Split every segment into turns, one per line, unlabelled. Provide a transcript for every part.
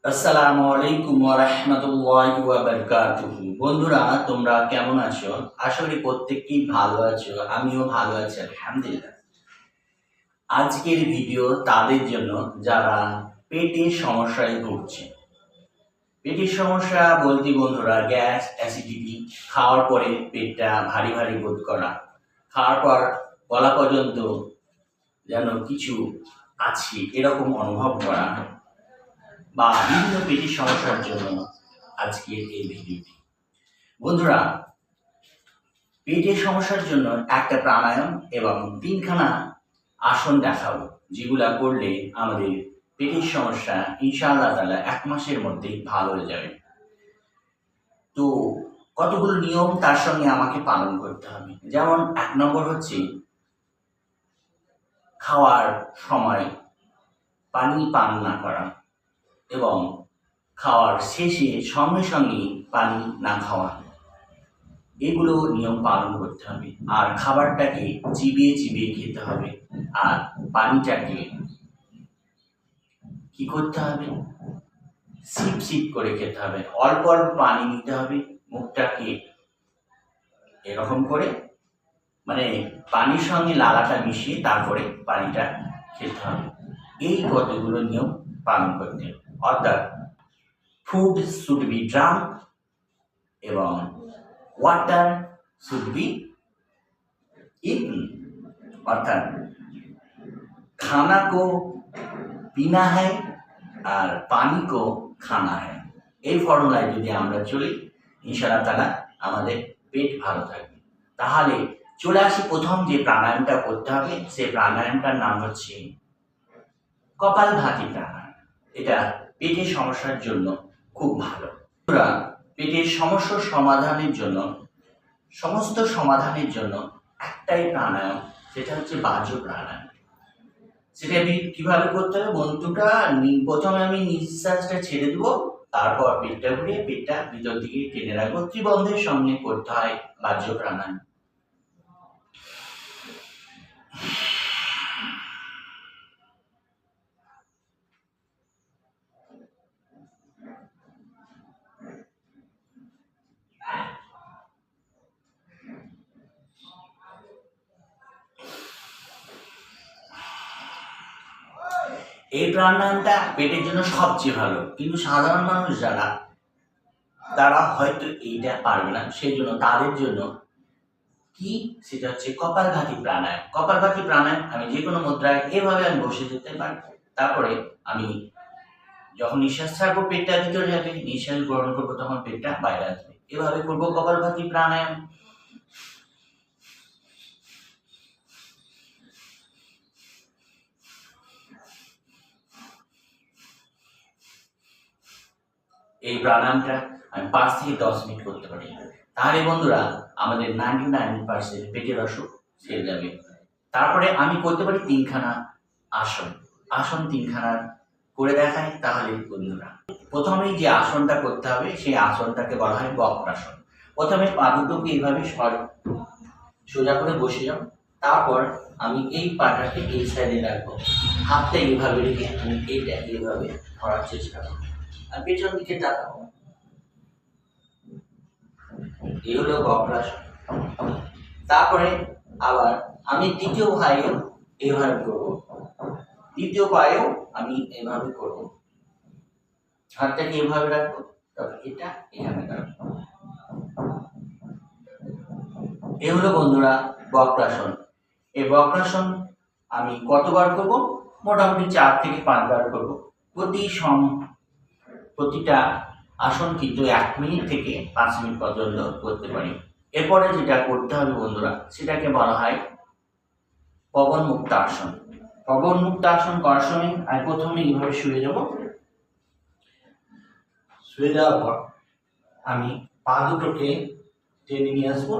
আসসালামু আলাইকুম ওয়া রাহমাতুল্লাহি ওয়া বারাকাতুহু। বন্ধুরা, তোমরা কেমন আছো? আশা করি প্রত্যেকেই ভালো আছো। আমিও ভালো আছি আলহামদুলিল্লাহ। আজকের ভিডিও তাদের জন্য যারা পেটের সমস্যায় ভুগছে। পেটের সমস্যা বলতে বন্ধুরা গ্যাস, অ্যাসিডিটি, খাওয়ার পরে পেটটা ভারী ভারী বোধ করা, খাওয়ার পর গলা পর্যন্ত যেন কিছু আছে এরকম অনুভব করা বা বিভিন্ন পেটের সমস্যার জন্য আজকের এই ভিডিওটি। বন্ধুরা, পেটের সমস্যার জন্য একটা প্রাণায়াম এবং 3খানা আসন দেখাবো, যেগুলা করলে আমাদের পেটের সমস্যা ইনশাআল্লাহ তাআলা 1 মাসের মধ্যেই ভালো হয়ে যাবে। তো কতগুলো নিয়ম তার সঙ্গে আমাকে পালন করতে হবে। যেমন 1 নম্বর হচ্ছে খাওয়ার সময় পানি পান না করা এবং খাওয়ার শেষে সঙ্গে সঙ্গে পানি না খাওয়া। এগুলো নিয়ম পালন করতে হবে। আর খাবারটাকে চিবিয়ে চিবিয়ে খেতে হবে। আর পানিটাকে কি করতে হবে? সিপ সিপ করে খেতে হবে। অল্প অল্প পানি নিতে হবে। মুখটাকে এরকম করে, মানে পানির সঙ্গে লালাটা মিশিয়ে তারপরে পানিটা খেতে হবে। এই কতগুলো নিয়ম পালন করতে হবে। অর্থাৎ ফুড শুড বি ড্রাঙ্ক এবং ওয়াটার শুড বি इतन, अर्थात खाना को पीना है और पानी को खाना है। এই ফর্মুলায় যদি আমরা চলি ইনশাআল্লাহ তাআলা আমাদের পেট ভালো থাকবে। তাহলে চলে আসি প্রথম যে প্রাণায়ামটা করতে হবে, সেই প্রাণায়ামটার নাম হচ্ছে কপালভাতি প্রাণায়াম। এটা পেটের সমস্যার জন্য খুব ভালো। পেটের সমস্যার সমাধানের জন্য, সমস্ত সমাধানের জন্য একটাই প্রাণায়াম, সেটা হচ্ছে বাহ্য প্রাণায়াম। সেটা আমি কিভাবে করতে হবে বন্ধুটা, প্রথমে আমি নিঃশ্বাসটা ছেড়ে দেবো, তারপর পেটটা ঘুরিয়ে পেটটা ভিতর দিকে টেনে রাখবো। ত্রিবন্ধের সঙ্গে করতে হয় বাহ্য প্রাণায়াম। এই প্রাণায়ামটা পেটের জন্য সবচেয়ে ভালো, কিন্তু সাধারণ মানুষ যারা, তারা হয়তো এইটা পারবে না। সেই জন্য তাদের জন্য কি, সেটা হচ্ছে কপালভাতি প্রাণায়াম। কপালভাতি প্রাণায়াম আমি যে কোনো মুদ্রায় এভাবে আমি বসে যেতে পারি। তারপরে আমি যখন নিঃশ্বাস ছাড়বো পেটটা ভিতরে যাবে, নিঃশ্বাস গ্রহণ করবো তখন পেটটা বাইরে আসবে। এভাবে করবো কপালভাতি প্রাণায়াম। এই প্রাণায়ামটা আমি 5 থেকে 10 মিনিট করতে পারি। তাহলে বন্ধুরা আমাদের 99% পেটের অসুখ সেরে যাবে। তারপরে আমি করতে পারি 3খানা আসন। আসন 3খানা করে দেখাই তাহলে বন্ধুরা। প্রথমেই যে আসনটা করতে হবে সেই আসনটাকে বলা হয় বক্রাসন। প্রথমে পা দুটোকে এইভাবে সোজা করে বসে যাও। তারপর আমি এই পাটাকে এই সাইডে রাখবো, হাতটা এইভাবে রেখে আমি এইটা এইভাবে ধরার চেষ্টা করবো আর পেছন দিকে তাকাবো। এই হলো বক্রাসন। তারপরে আবার আমি দ্বিতীয় পায়েও এইভাবে করবো, দ্বিতীয় পায়েও আমি এইভাবে করবো। হাতটাকে এভাবে রাখবো, তবে এটা এখানে রাখবো। এই হলো বন্ধুরা বক্রাসন। এই বক্রাসন আমি কতবার করব? মোটামুটি 4 থেকে 5 বার করব। প্রতিটা আসন কিন্তু 1 মিনিট থেকে 5 মিনিট পর্যন্ত করতে পারি। এরপরে যেটা করতে হবে বন্ধুরা, সেটাকে বলা হয় পবন মুক্ত আসন। পবন মুক্ত আসন করার সময় আমি প্রথমে এইভাবে শুয়ে যাব। শুয়ে যাওয়ার পর আমি পা দুটোকে টেনে নিয়ে আসবো,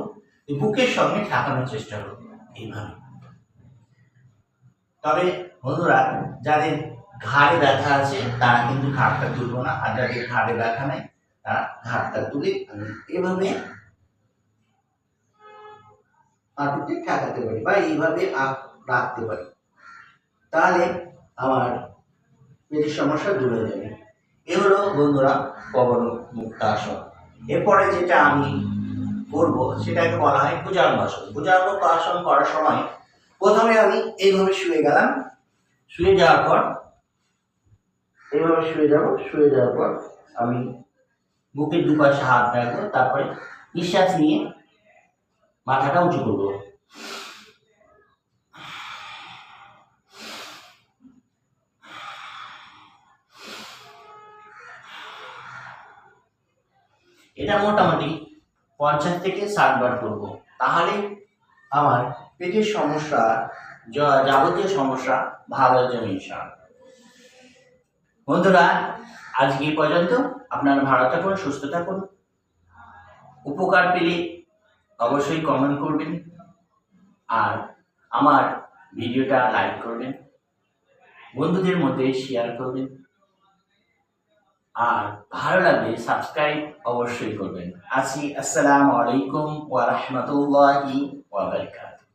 বুকের সঙ্গে ঠেকানোর চেষ্টা করবো এইভাবে। তবে বন্ধুরা, যাদের ঘাড়ে ব্যথা আছে তারা কিন্তু ঘাড়টা তুলবো না, আর যাদের ঘাড়ে ব্যথা নেই তারা ঘাড়টা তুলে আমি এভাবে হাঁটুতে ঠেকাতে পারি বা এইভাবে রাখতে পারি। তাহলে আমার পেটের সমস্যা দূর হয়ে যাবে। এ হলো বন্ধুরা পবন মুক্তাসন। এরপরে যেটা আমি করব সেটাকে বলা হয় ভুজঙ্গাসন। ভুজঙ্গাসন করার সময় প্রথমে আমি এইভাবে শুয়ে গেলাম, শুয়ে যাওয়ার পর এইভাবে শুয়ে যাব, শুয়ে যাওয়ার পর আমি বুকের দুপাশে হাত রাখবো, তারপরে নিঃশ্বাস নিয়ে মাথাটা উঁচু করবো। এটা মোটামুটি 50 থেকে 60 বার করবো, তাহলে আমার পেটের সমস্যা, যাবতীয় সমস্যা ভালো হয়ে যাবে ইনশাআল্লাহ। বন্ধুরা আজকে এই পর্যন্ত। আপনারা ভালো থাকুন, সুস্থ থাকুন। উপকার পেলে অবশ্যই কমেন্ট করবেন আর আমার ভিডিওটা লাইক করবেন, বন্ধুদের মধ্যে শেয়ার করবেন, আর ভালো লাগলে সাবস্ক্রাইব অবশ্যই করবেন। আসসালামু আলাইকুম ওয়া রাহমাতুল্লাহি ওয়া বারাকাতুহু।